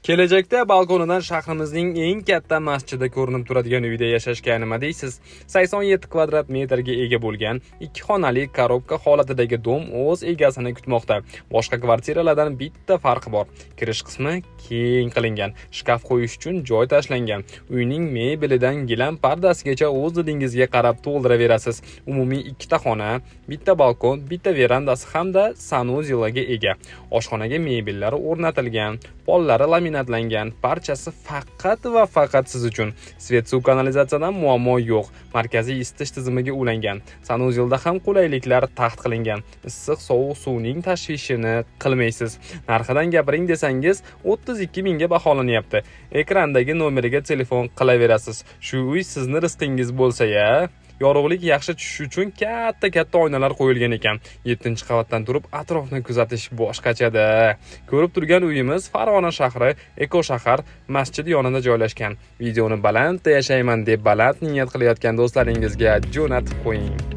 Kelajakda balkonidan shahrimizning eng katta masjidi ko'rinib turadigan uyda yashashga nima deysiz? 87 kvadrat metrga ega bo'lgan 2 xonali korobka holatidagi dom o'z egasini kutmoqda. Boshqa kvartiralardan bitta farqi bor. Kirish qismi keng qilingan, shkaf qo'yish uchun joy tashlangan. Uyning mebelidan gilam pardasigacha o'z didingizga qarab to'ldiraverasiz. Umumiy 2 ta xona, bitta balkon, bitta verandasi hamda sanuzelga ega. Oshxonaga mebellar o'rnatilgan, pollari laminatlangan, barchasi faqat va faqat siz uchun. Svet suv kanalizatsiyadan muammo yo'q. Markaziy isitish tizimiga ulangan. Sanuzelda ham qulayliklar taxt qilingan. Issiq sovuq suvning tashvishini qilmaysiz. Narxidan gapiring desangiz 32 mingga baholanyapti. Ekrandagi nomeriga telefon qilaverasiz. Shu uy sizni rizqingiz bo'lsa-ya. Yorug'lik yaxshi tushishi uchun katta oynalar qo'yilgan ekan. 7-qavatdan turib atrofni kuzatish boshqachada. Ko'rib turgan uyimiz Farg'ona shahri, Eko shahar, masjid yonida joylashgan. Videoni balandda yashayman deb baland niyat qilayotgan do'stlaringizga jo'natib qo'ying.